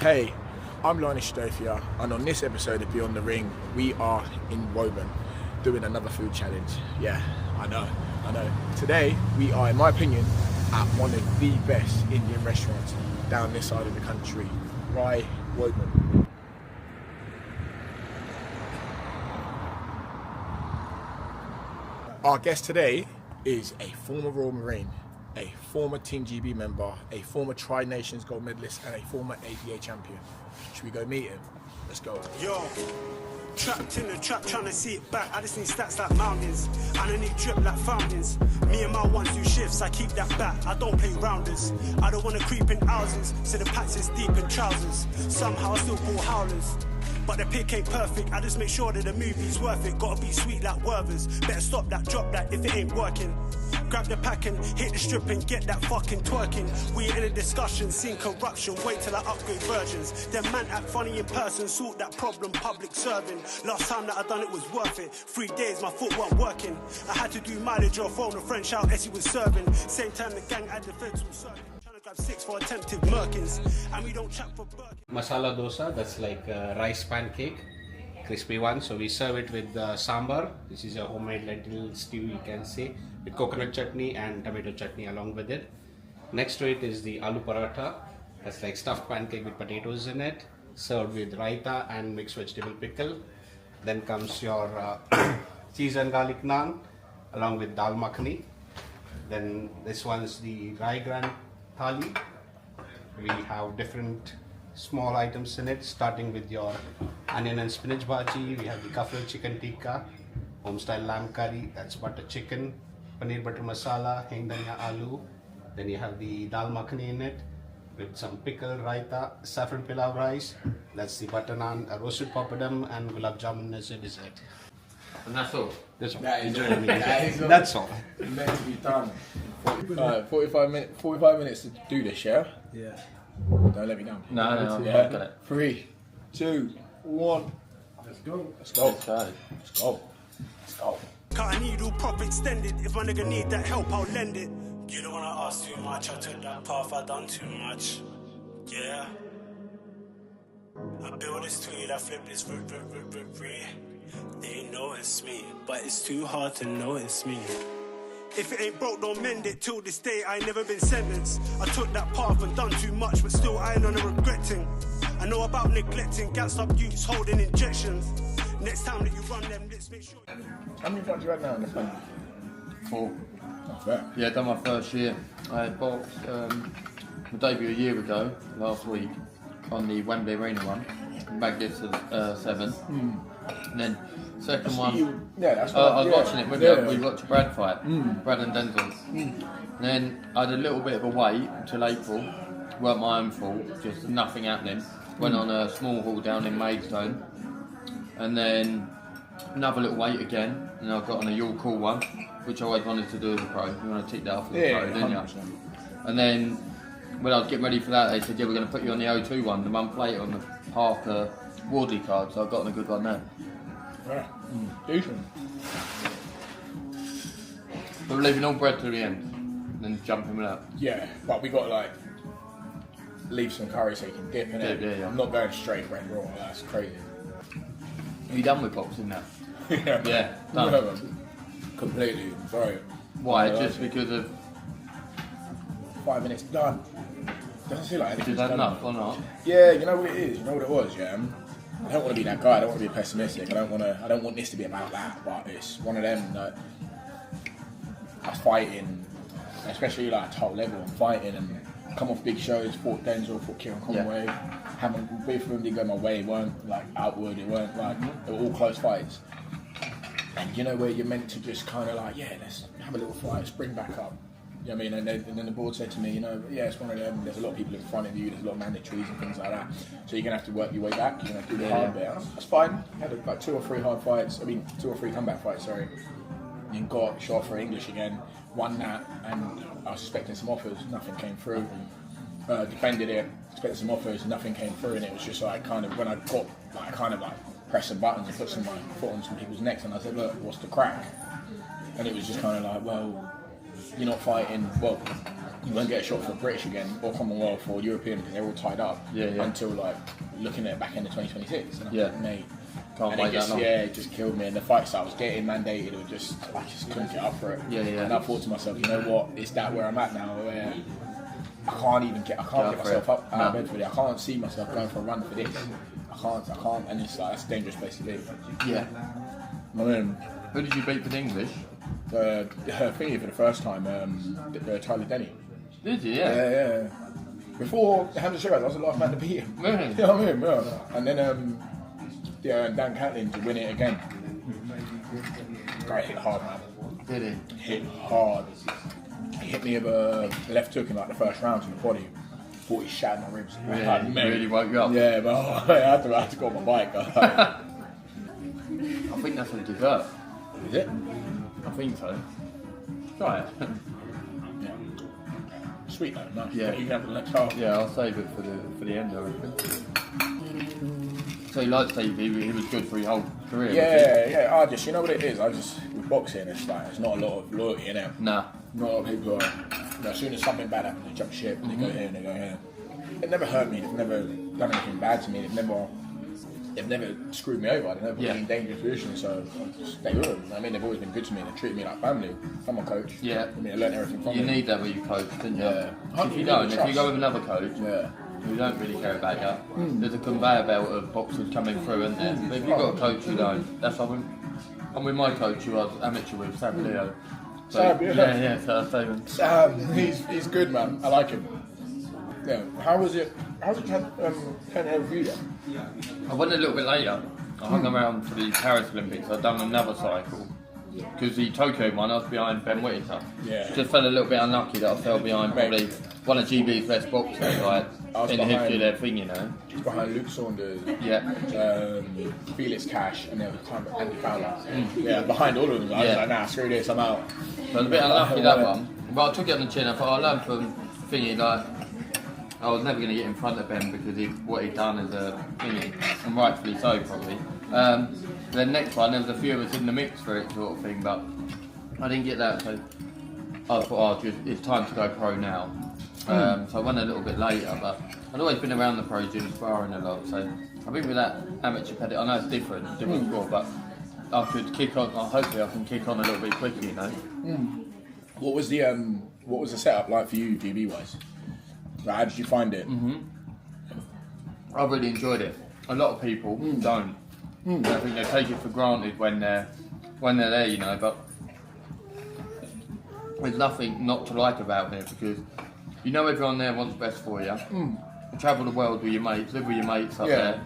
Hey, I'm Lionel Stofia, and on this episode of Beyond the Ring, we are in Woburn doing another food challenge. Yeah, I know. Today, we are, in my opinion, at one of the best Indian restaurants down this side of the country, Rye Woburn. Our guest today is a former Royal Marine, a former Team GB member, a former Tri-Nations gold medalist, and a former ABA champion. Should we go meet him? Let's go. Yo, trapped in the trap, trying to see it back. I just need stats like mountains, and I need drip like fountains. Me and my ones do shifts, I keep that back. I don't play rounders. I don't want to creep in houses, so the packs is deep in trousers. Somehow I still ball howlers. But the pick ain't perfect, I just make sure that the movie's worth it. Gotta be sweet like Werther's. Better stop that, drop that if it ain't working. Grab the pack and hit the strip and get that fucking twerking. We ain't in a discussion, seen corruption, wait till I upgrade virgins. Them man act funny in person, sort that problem, public serving. Last time that I done it was worth it. 3 days, my foot weren't working. I had to do mileage or phone a friend, shout Essie was serving. Same time the gang had the feds all serving. Grab 6 for attempted murkins, and we don't chat for Birkin. Masala dosa, that's like a rice pancake, crispy one. So we serve it with sambar, which is a homemade lentil stew, you can say, with coconut chutney and tomato chutney along with it. Next to it is the aloo paratha, that's like stuffed pancake with potatoes in it, served with raita and mixed vegetable pickle. Then comes your cheese and garlic naan along with dal makhani. Then this one is the Rai Grand Thali. We have different small items in it, starting with your onion and spinach bhaji. We have the kafil chicken tikka, home style lamb curry, that's butter chicken, paneer butter masala, heng dhania aloo. Then you have the dal makhani in it with some pickle, raita, saffron pilau rice. That's the butter naan, a roasted papadum, and gulab jamun as a dessert. And that's all. That's all. That's all. Meant to be done. 45 minutes to do this, yeah? Yeah. Don't let me down. No, I'm Yeah. not gonna. 3, 2, 1. Let's go. Let's go. Let's go. Let's go. Let's go. Cause I need all prop extended. If my nigga need that help, I'll lend it. You don't wanna ask too much. I took that path, I done too much. Yeah. I built this tweet, I flip this free. They know it's me, but it's too hard to know it's me. If it ain't broke, don't mend it. Till this day, I ain't never been sentenced. I took that path and done too much, but still I ain't on a regretting. I know about neglecting, gassed up youths holding injections. Next time that you run them, let's make sure. How many fights you had now in the fund? 4. Not fair. Yeah, done my first year. I boxed my debut a year ago, last week, on the Wembley Arena one. Bagged it to 7. And then second one, Yeah, that's what I was watching it with you. We watched Brad fight, Brad and Denzel. And then I had a little bit of a wait until April. Weren't my own fault, just nothing happening. Went on a small hall down in Maidstone, and then another little wait again. And I got on a You'll Call one, which I always wanted to do as a pro. You want to tick that off as a pro, didn't you? And then when I was getting ready for that, they said, yeah, we're going to put you on the O2 one, the month later on the Parker Wardley card. So I got on a good one there. Yeah. Decent. But we're leaving all bread to the end, and then jumping without. Yeah, but we got to like leave some curry so you can dip in it. Yeah. I'm not going straight red raw. That's crazy. Are you done with boxing now? Yeah. Yeah, done. No, completely. Sorry. Why? No, Just because of... 5 minutes done. Doesn't seem like anything's Is that done. enough or not? Yeah, you know what it is. You know what it was. Yeah. I don't want to be that guy. I don't want to be pessimistic. I don't want this to be about that. But it's one of them that I fight in, especially like top level. I'm fighting and come off big shows. Fought Denzel, fought Kieran Conway. Haven't both of them did go my way. Weren't like outward. It weren't like they were all close fights. And you know where you're meant to just kind of like, yeah, let's have a little fight, spring back up. You know what I mean? And then the board said to me, you know, yeah, it's one of them. There's a lot of people in front of you. There's a lot of mandatories and things like that. So you're gonna have to work your way back. You're gonna have to do the hard bit. That's fine. I had like 2 or 3 hard fights. I mean, 2 or 3 comeback fights. Sorry. And got shot for English again. Won that, and I was expecting some offers. Nothing came through. Defended it. Expected some offers. Nothing came through, and it was just like kind of when I got like kind of like press some buttons and put some my foot on some people's necks, and I said, look, what's the crack? And it was just kind of like, well, you're not fighting. Well, you won't get a shot for British again, or Commonwealth, or European, because they're all tied up until like looking at it back into 2026. And I'm like, mate, can't and wait that long. It just killed me. And the fights I was getting mandated, I just couldn't get up for it. And I thought to myself, you know what? Is that where I'm at now? Where I can't get myself up out of bed for it. I can't see myself going for a run for this. I can't, and it's like that's a dangerous place to be. Yeah. I mean, who did you beat for the English? Thingy for the first time, Tyler Denny. Did you? Yeah. Before Hamza Shiraz, I was the last man to beat him. Really? You know what I mean? Yeah. And then Dan Catlin to win it again. Guy hit hard, man. Did he? Hit hard. He hit me with a left hook in like the first round to the body. Thought he shattered my ribs. Really woke you up? Yeah, but I had to go on my bike. I think that's a dessert. Is it? I think so. Try it. Yeah. Sweet though, nice. Yeah. You can have the next half. Yeah, I'll save it for the end, I reckon. So you like to say he was good for your whole career? Yeah. I just, you know what it is? With boxing, it's like, there's not a lot of loyalty in it. Nah. Not a lot of people are, as soon as something bad happens, they jump ship and they go here and they go here. They've never hurt me, they've never done anything bad to me, they've never screwed me over, they've never put me in dangerous positions, so I just stay with them. I mean, they've always been good to me, they treat me like family. I'm a coach. Yeah. I mean, I learned everything from them. You need that with your coach, don't you? Yeah. If you don't, if you go with another coach, who don't really care about you, there's a conveyor belt of boxers coming through, isn't there? But if you've got a coach who don't, that's why I'm with my coach who I was amateur with, Sam Leo. So, Sam, he's good, man. I like him. Yeah. How's it turning over for you then? I went a little bit later. I hung around for the Paris Olympics. I'd done another cycle. Because the Tokyo one, I was behind Ben Whittaker. Yeah. Just felt a little bit unlucky that I fell behind probably one of GB's best boxers, like in the history of their thing, you know. Behind Luke Saunders. Yeah. Felix Cash, and then Andy Fowler. Yeah, behind all of them. I was like, nah, screw this, I'm out. So I was a bit unlucky that one. But I took it on the chin. I thought I learned from thingy, like I was never going to get in front of Ben because what he'd done as a thingy, and rightfully so probably. The next one, there was a few of us in the mix for it sort of thing, but I didn't get that, so I thought, it's time to go pro now. So I went a little bit later, but I'd always been around the pro gym sparring a lot, so I think with that amateur pedigree, I know it's different sport, but I could kick on, hopefully I can kick on a little bit quicker, you know. What was the setup like for you, GB wise? Like, how did you find it? I really enjoyed it. A lot of people don't. I think they take it for granted when they're there, you know. But there's nothing not to like about it because you know everyone there wants best for you. You travel the world with your mates, live with your mates up there.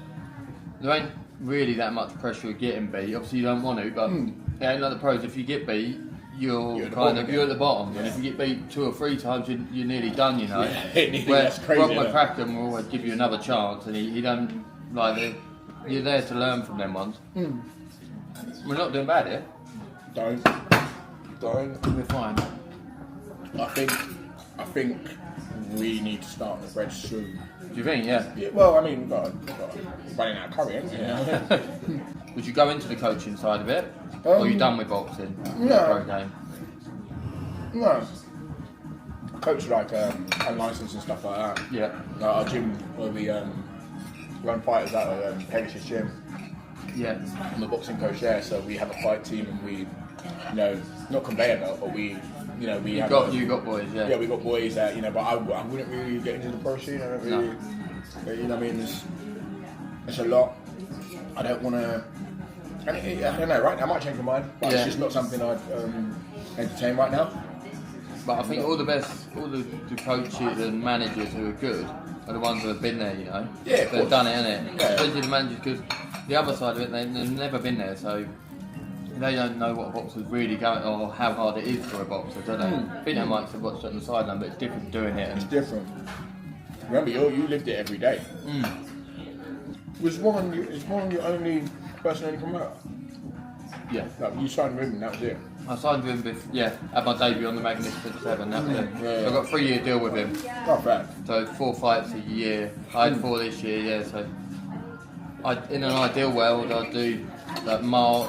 There ain't really that much pressure of getting beat. Obviously you don't want to, but it ain't like the pros. If you get beat, you're at the bottom, and if you get beat 2 or 3 times, you're nearly done, you know. Where that's crazy. Rob McCracken will always give you another chance, and he don't like. You're there to learn from them ones. We're not doing bad here. Don't. We're fine. I think we need to start the bread soon. Do you think? Yeah. Well, I mean, we've got running out of curry, haven't we? Would you go into the coaching side of it, or are you done with boxing? No. Pro game? No. I coach like unlicensed and stuff like that. Yeah. Like our gym where we run fighters out of Pegasus Gym. Yeah. I'm a boxing coach there, so we have a fight team and we, not conveyor belt, but we have. You got boys, yeah. Yeah, we got boys that, but I wouldn't really get into the pro scene. I don't really, you know what I mean? It's a lot. I don't want to. I don't know. Right now, I might change my mind, but it's just not something I'd entertain right now. But I think all the coaches and managers who are good are the ones who have been there, you know. Yeah, they've done it, innit? Yeah. Especially the managers, because the other side of it, they've never been there, so they don't know what a boxer's really going, or how hard it is for a boxer, do they? I think they might have watched it on the sideline, but it's different doing it. It's different. Remember, you lived it every day. Was Warren your only person in the promoter? Yeah. Like, you signed with him and that was it? I signed with him had my debut on the Magnificent Seven, that was it. Yeah. I got a 3-year deal with him. Not bad. So 4 fights a year. I had 4 this year, so in an ideal world I'd do like March,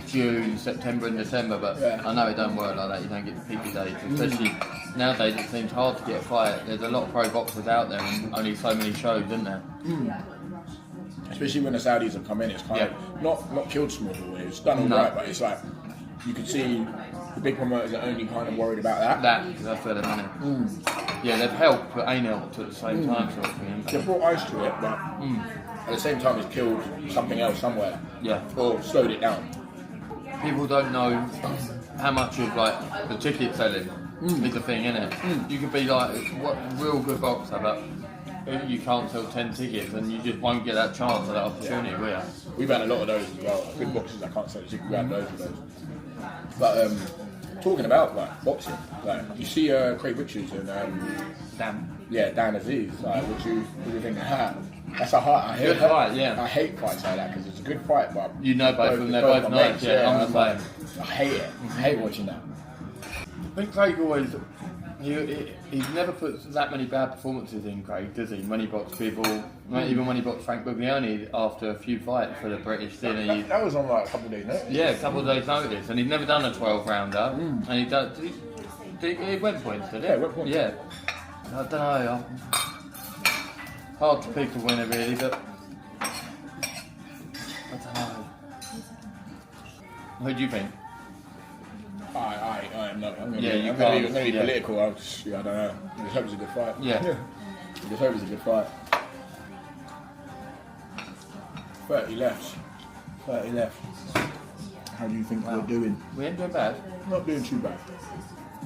June, September and December, but I know it don't work like that, you don't get the peaky days, especially nowadays it seems hard to get a fight. There's a lot of pro boxers out there and only so many shows, isn't there? Especially when the Saudis have come in, it's kind of not killed small. It's done all right, but it's like you can see the big promoters are only kind of worried about that. That's where they're money. Yeah, they've helped but ain't helped at the same time, sort of thing. They've brought ice to it, but at the same time, it's killed something else somewhere. Yeah. Or slowed it down. People don't know how much of like the ticket selling is the thing, innit? You could be like what real good boxer, but you can't sell 10 tickets and you just won't get that chance or that opportunity, will you? We've had a lot of those as well. Good boxers, I can't sell the ticket. We had loads of those. But talking about like boxing, like you see Craig Richards and Dan Aziz. Like, what do you think of that? That's a hard. I hate fight, yeah. I hate fights like that because it's a good fight, but you know both of them. They're both nice. Yeah, I'm the same. I hate it. I hate watching that. I think Craig always. He's never put that many bad performances in, Craig, does he? When he boxed people, even when he boxed Frank Buglioni after a few fights for the British, didn't he? That was on like a couple of days' notice. Yeah, a couple of days' notice, and he'd never done a 12-rounder. And he did. He went points, did he? Yeah, went points. Yeah. I don't know. Hard to pick a winner, really, but I don't know. Who do you think? I am not. I'm going Yeah, to you be can't, political. I don't know. I just hope it's a good fight. Yeah. I just hope it's a good fight. 30 left. 30 left. How do you think we're doing? We ain't doing bad. Not doing too bad.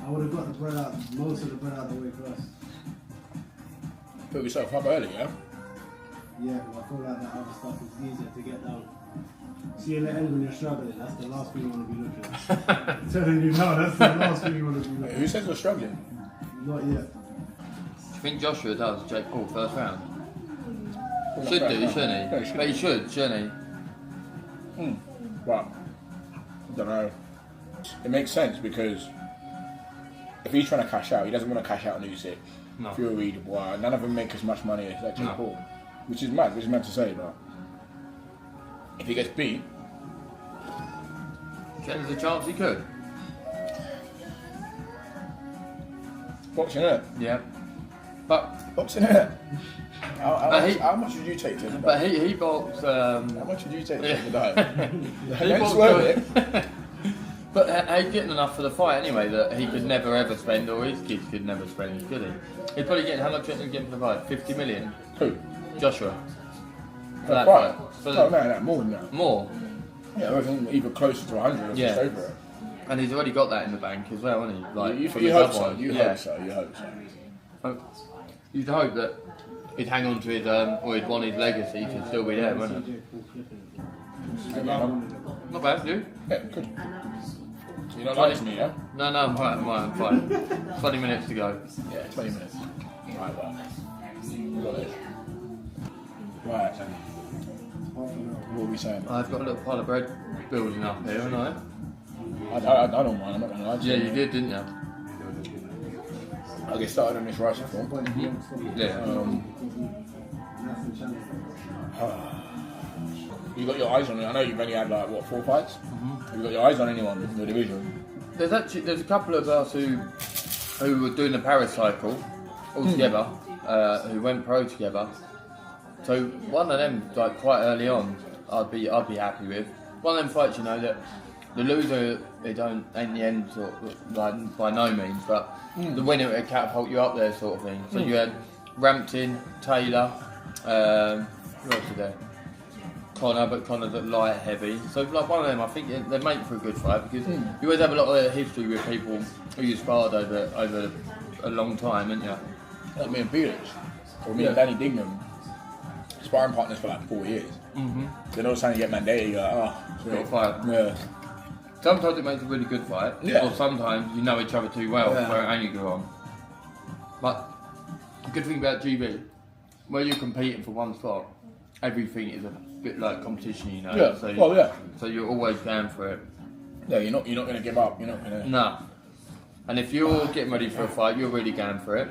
I would have got the bread out, most of the bread out of the way first. Put yourself up early, yeah? Yeah, but I feel like that other stuff is easier to get down. See you at the end when you're struggling, that's the last thing you want to be looking at. I'm telling you now, that's the last thing you want to be looking Who says we're struggling? at. Not yet. Do you think Joshua does Jake Paul first round? Well, Should not do, first shouldn't round. he? No, But he should, shouldn't But, I don't know. It makes sense because if he's trying to cash out, he doesn't want to cash out on Usyk. No. Fury, Dubois, none of them make as much money as Jake No. Paul. Which is mad to say, but if he gets beat, he? There's a chance he could. boxing it. Yeah. But Boxing it. But How much would you take to but he boxed. How much would you take to Yeah. the diet? He Don't boxed swerve good. it. But he's getting enough for the fight anyway that he could never ever spend, or his kids could never spend, could he? He's probably getting, how much do you think he's getting for the fight? 50 million? Who? Joshua. For that fight? fight. For No, more than that. More. Yeah, I reckon either closer to 100 or Yeah. just over it. And he's already got that in the bank as well, hasn't he? Like, You from his hope other so. one. You Yeah. hope so. You hope so. You'd hope that he'd hang on to his, or he'd want his legacy to still be there, wouldn't it? Not bad, dude. Yeah, good. You don't like me, yeah? No, I'm fine. 20 minutes to go. Yeah, 20 minutes. Right, well. We got it. Right. What are we saying? I've got a little pile of bread building up here, haven't I? I don't mind, I'm not going to lie to Yeah, you. you did, didn't you? I'll get started on this rice form. Yeah. You got your eyes on it. I know you've only had like what 4 fights. Have you got your eyes on anyone in your division? There's a couple of us who were doing the Paris cycle all together, who went pro together. So one of them, like quite early on, I'd be happy with. One of them fights, you know, that the loser ain't the end, sort of, like by no means, but the winner would catapult you up there, sort of thing. So you had Rampton, Taylor, who else was there? Connor, but Connor's at light heavy. So like one of them, I think they make for a good fight because you always have a lot of history with people who you sparred over a long time, haven't you? Like me and Felix, or me and Danny Dignam, sparring partners for like 4 years. Then all of a sudden you get mandated, you're like, oh, Got a fight. yeah. Sometimes it makes a really good fight, Yeah. or sometimes you know each other too well Yeah. where it only go on. But the good thing about GB, where you're competing for one spot, everything is a bit like competition, you know. Yeah. So, Well, yeah. so you're always going for it. Yeah, you're not going to give up. You're not going to. No. And if you're getting ready for a fight, you're really going for it.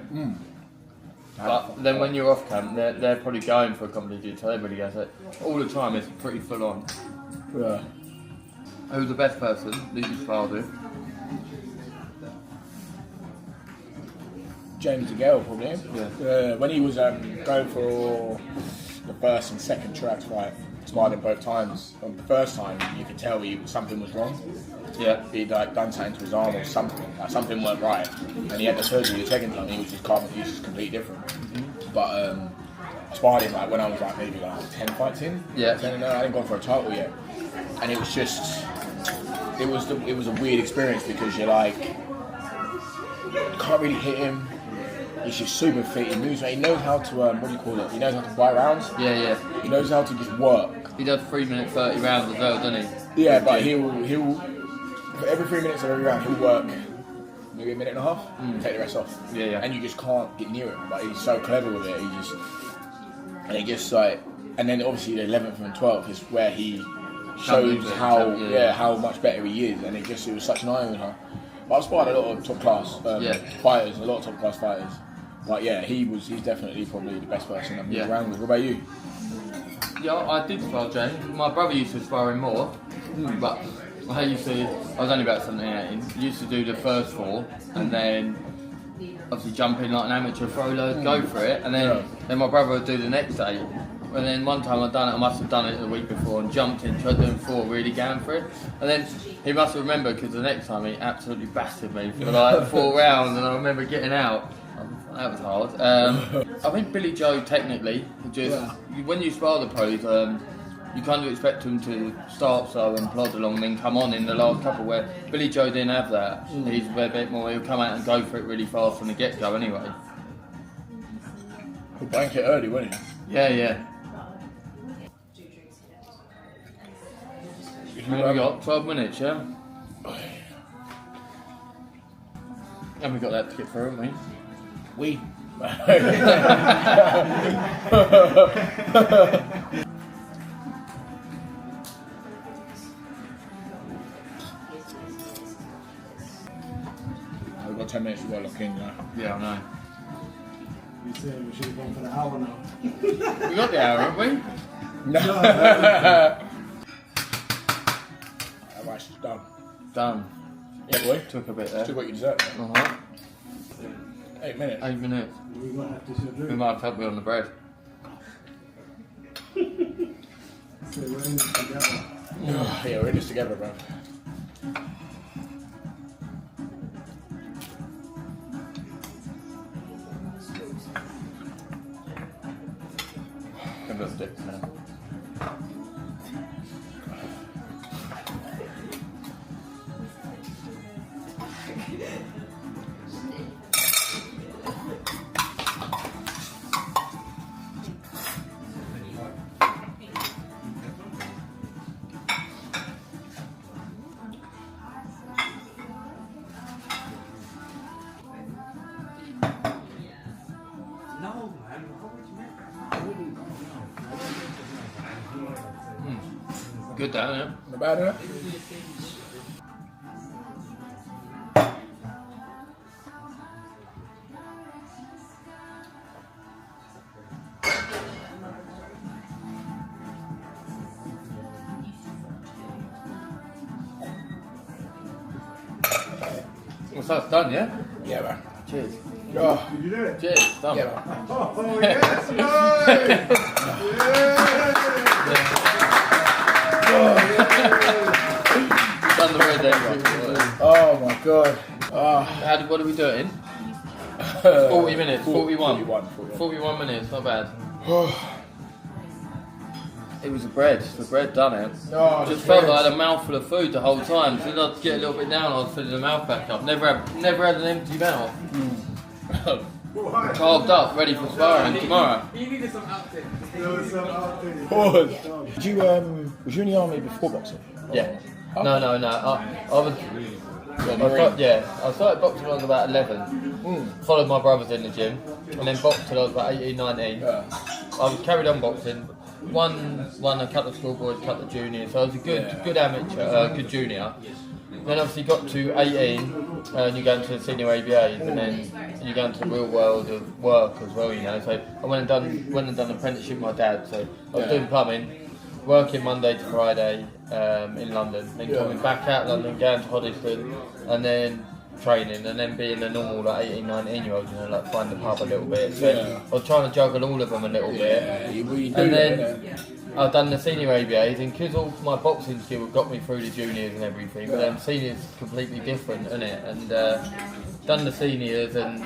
But then when you're off camp, they're probably going for a competition, so everybody goes it. All the time it's pretty full on. Yeah. Who's the best person that you sparred with? James DeGale, probably. Yeah. When he was going for the first and second Truax fight, sparred him both times. On the first time, you could tell something was wrong. Yeah. He'd like done something to his arm or something. Like something weren't right, and he had the surgery the second time. He was just calm. He was just completely different. But I sparred him like when I was like maybe like 10 fights in. Yeah. 10 and I hadn't gone for a title yet, and it was just. It was a weird experience because you're like, you can't really hit him. He's just super fit. He moves. He knows how to what do you call it? He knows how to buy rounds. Yeah. He knows how to just work. He does 3-minute 30 rounds as well, doesn't he? Yeah, but he'll for every 3 minutes of every round he'll work maybe a minute and a half, take the rest off. Yeah. And you just can't get near him. But he's so clever with it. He just like, and then obviously the 11th and 12th is where he shows how much better he is, and it was such an eye opener. But I've sparred a lot of top class fighters, a lot of top class fighters. But yeah, he's definitely probably the best person I've moved around with. What about you? Yeah, I did spar James. My brother used to spar him more, but I was only about 17, 18. Used to do the first 4, and then obviously jump in like an amateur, throw loads, go for it, and then my brother would do the next 8. And then one time I must have done it the week before and jumped in, tried doing 4, really going for it. And then he must have remembered because the next time he absolutely battered me for like 4 rounds, and I remember getting out. That was hard. I think Billy Joe technically, when you spar the pros, you kind of expect him to start slow and plod along and then come on in the last couple, where Billy Joe didn't have that. He's a bit more, he'll come out and go for it really fast from the get-go anyway. He'll bank it early, won't he? Yeah. And we got 12 minutes, yeah? And we got that to get through, haven't we? We've got 10 minutes to go lock in now. Yeah, I know. You said we should have gone for the hour now. We got the hour, haven't we? No. Alright, it's done. Done. Yeah, boy. Took a bit there. Took what you deserved. 8 minutes. 8 minutes. We might have to show We might have to help me on the bread. So we're in this together. Yeah, we're in this together, bro. Give us sticks now. Good, that, isn't it? Not bad, innit? Well, so it's done, yeah? Yeah, man. Cheers. Oh, Did you do it? Cheers, done. yeah, man. Oh, yes, Done the bread then. Oh my god. Oh. What are we doing? 40 minutes, 41. 41. 41 minutes, not bad. It was the bread done it. Oh, Just felt like I had a mouthful of food the whole time. So then I'd get a little bit down, I'd fill the mouth back up. Never had an empty mouth. Carved up, ready for sparring tomorrow. There was some out there. Pause. Did you was you in the army before boxing? Yeah. No. I started boxing when I was about 11. Followed my brothers in the gym, and then boxed till I was about 18, 19. Yeah. I carried on boxing. Won a couple of schoolboys, a couple of juniors. So I was a good amateur, good junior. Then obviously got to 18, and you go into the senior ABAs, and then you go into the real world of work as well, you know. So I went and done an apprenticeship with my dad. So I was doing plumbing, working Monday to Friday in London, then coming back out London, going to Hoddesdon, and then training and then being a normal like 18, 19 year old, you know, like find the pub a little bit. So Yeah. I was trying to juggle all of them a little Yeah, bit. you do And that, then innit? I've done the senior ABAs, and because all my boxing skill got me through the juniors and everything, but then seniors completely different, isn't it? And done the seniors and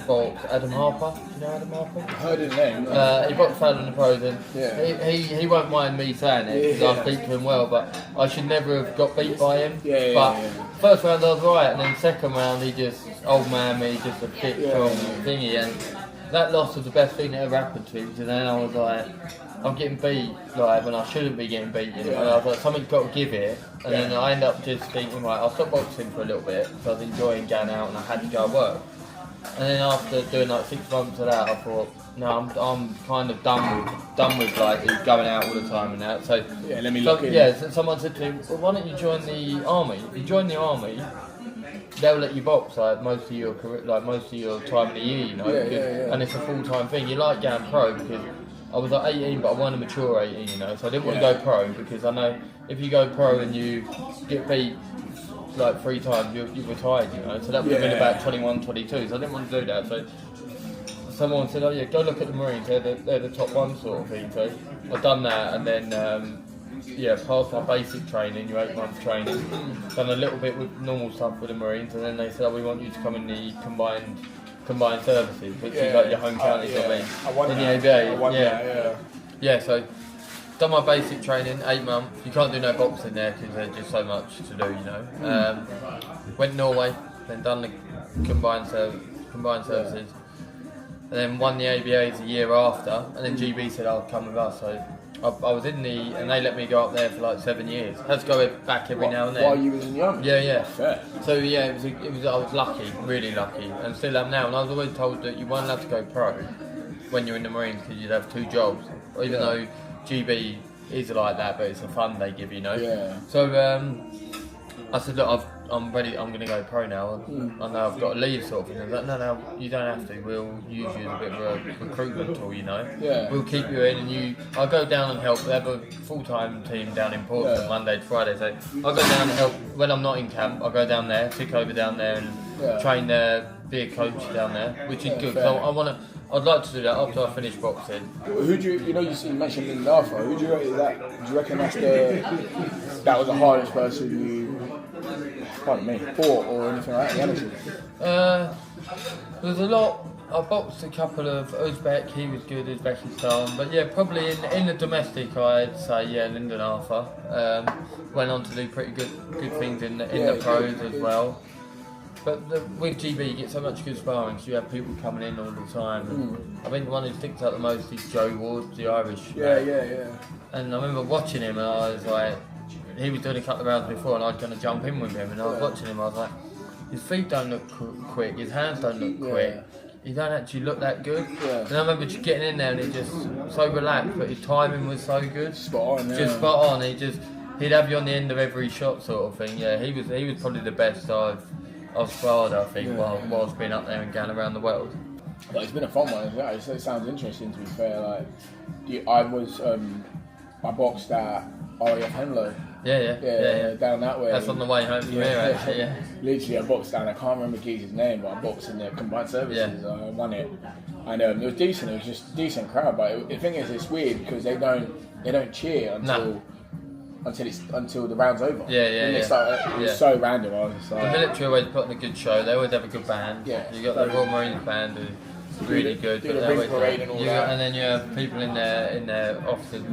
boxed Adam Harper. Do you know Adam Harper? Heard his name. He boxed out in the pros, and Yeah. he won't mind me saying it because Yeah. I speak to him well, but I should never have got beat by him. Yeah, but yeah. first round I was right, and then second round he just old man me, just a fit strong thingy, and that loss was the best thing that ever happened to me. Because then I was like, I'm getting beat like when I shouldn't be getting beaten, and I was like, something's got to give it. And then I end up just thinking, right, I'll stop boxing for a little bit because I was enjoying going out and I had to go to work. And then after doing like 6 months of that, I thought, no, I'm kind of done with like going out all the time and that. So Yeah, let me look in. yeah, so someone said to me, well, why don't you join the army? If you join the army, they'll let you box like most of your career, like most of your time in the year, you know. Yeah, because- yeah. And it's a full-time thing. You like going pro because I was like 18, but I wasn't a mature 18, you know. So I didn't want to Yeah. go pro because I know if you go pro and you get beat like 3 times, you're retired, you know. So that would have been Yeah. about 21, 22. So I didn't want to do that. So someone said, oh yeah, go look at the Marines. They're the top one sort of thing. So I've done that, and then passed my basic training, your 8-month training. Done a little bit with normal stuff with the Marines, and then they said, oh, we want you to come in the combined services, which is like your home county job in the ABA. Yeah, so done my basic training, 8 months. You can't do no boxing there because there's just so much to do, you know. Went Norway, then done the combined services, and then won the ABAs a year after. And then GB said, "I'll come with us." So I was in and they let me go up there for like 7 years. Had to go back every now and then. While you was in the army? Yeah. Fair. So yeah, it was. I was lucky, really lucky, and still am now. And I was always told that you weren't allowed to go pro when you're in the Marines because you'd have 2 jobs. Even though GB is like that, but it's a fund they give, you know. Yeah. So I said, look, I'm ready. I'm going to go pro now. I know I've got to leave, sort of thing. I was like, no, you don't have to. We'll use you as a bit of a recruitment tool, you know. Yeah. We'll keep you in, and I'll go down and help. They have a full-time team down in Portsmouth, Monday to Friday. So I'll go down and help when I'm not in camp. I'll go down there, tick over down there, and train there, be a coach down there, which is good. So I'd like to do that after I finish boxing. Who do you mentioned in Alpha? Who do you reckon do you reckon that was the hardest person you fought or anything like that? The amateur? There's a lot. I boxed a couple of Uzbek. He was good, Uzbekistan. But yeah, probably in the domestic, I'd say Lyndon Arthur. Went on to do pretty good things in the pros as well. But with GB, you get so much good sparring because you have people coming in all the time. And I think the one who sticks out the most is Joe Ward, the Irish. Yeah. And I remember watching him, and I was like, he was doing a couple of rounds before, and I was going to jump in with him. And I was watching him, I was like, his feet don't look quick, his hands don't look quick. He don't actually look that good. Yeah. And I remember just getting in there, and he just so relaxed, but his timing was so good. Spot on. Just spot on. He'd have you on the end of every shot, sort of thing. Yeah, he was probably the best I've sparred, I think, whilst being up there and going around the world. But it's been a fun one. It sounds interesting, to be fair. Like, I boxed at RAF Henlow. Yeah. Down that way. That's on the way home from here, actually. Yeah. Literally, I boxed down. I can't remember Geezer's name, but I boxed in the combined services. I won it, and it was decent. It was just a decent crowd. But the thing is, it's weird because they don't cheer until the round's over. It's so random. I was just like, the military always put on a good show. They always have a good band. Yeah. You got the Royal Marines band who's really good. do But the they ring parade and all that. and then you have people in their officers,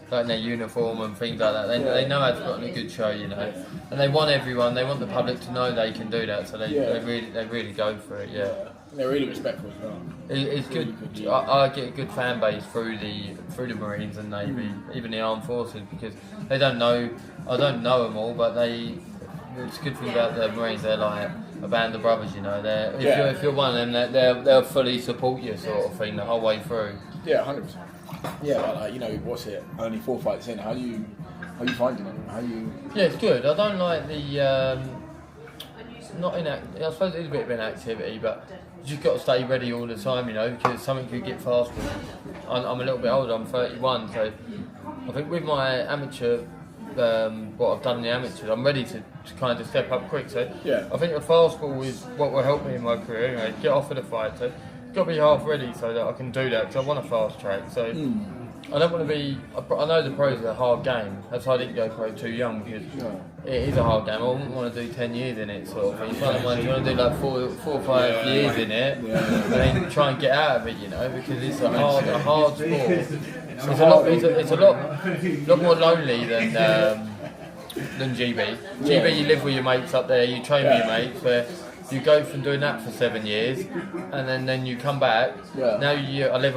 like in their uniform and things like that. They know how to put on a good show, you know. And they want everyone. They want the public to know they can do that. So they really go for it. Yeah. They're really respectful as well. It's good. I get a good fan base through the Marines and Navy, even the Armed Forces, because they don't know. I don't know them all, but it's a good thing about the Marines. They're like a band of brothers, you know. If you're one of them, they'll fully support you, sort of thing, the whole way through. Yeah, 100%. Yeah, but what's it? Only 4 fights in. How you finding it? Yeah, it's good. I don't like the I suppose it is a bit of inactivity, but you just got to stay ready all the time, you know, because something could get fast. I'm a little bit older. I'm 31, so I think with my amateur what I've done in the amateurs. I'm ready to kind of step up quick. So Yeah. I think the fastball is what will help me in my career. Anyway, get off of the fight. So got to be half ready so that I can do that because I want a fast track. So I don't want to be. I know the pros are a hard game. That's why I didn't go pro too young because it is a hard game. I wouldn't want to do 10 years in it sort of thing. You want to do like four or 5 years in it, and then try and get out of it. You know, because it's a hard sport. It's a lot more lonely than GB. GB, you live with your mates up there, you train with your mates. Where you go from doing that for 7 years, and then you come back. Now I live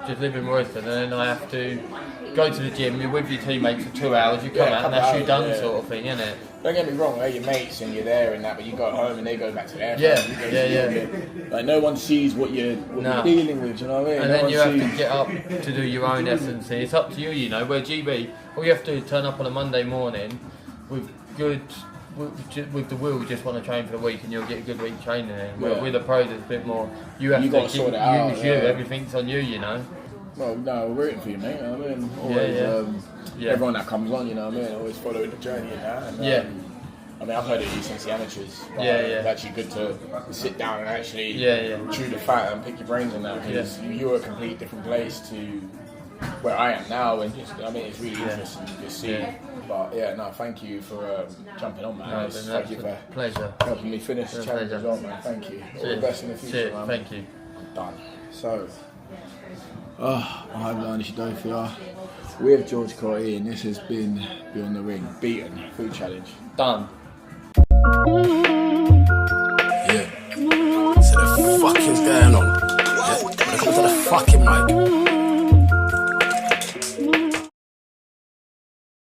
just live in Royston, and then I have to go to the gym. You're with your teammates for 2 hours. You come out, and that's you done, sort of thing, isn't it? Don't get me wrong, they're your mates and you're there and that, but you go home and they go back to their Yeah. Like no one sees what you're dealing with, you know what I mean? And then you have to get up to do your own S&C. It's up to you, you know. Where GB, all you have to do is turn up on a Monday morning with the will, just want to train for the week, and you'll get a good week training. With the pros, it's a bit more. You have to sort it out. Everything's on you, you know. Well, no, we're rooting for you, mate. You know what I mean, always, everyone that comes on, you know what I mean, always following the journey and that. And, I mean, I've heard of you since the amateurs. It's actually good to sit down and actually chew the fat and pick your brains on that, because you're a complete different place to where I am now, and just, I mean, it's really interesting to see. But thank you for jumping on, man. Thank you for pleasure helping me finish the challenge as well, man. Thank you. All the best in the future, man. Thank you. Done. So, I'm Lani Shadofia with George Crotty, and this has been Beyond the Ring, beaten, food challenge. Done. Yeah. So the fuck is going on? Yeah. When it comes to the fucking mic.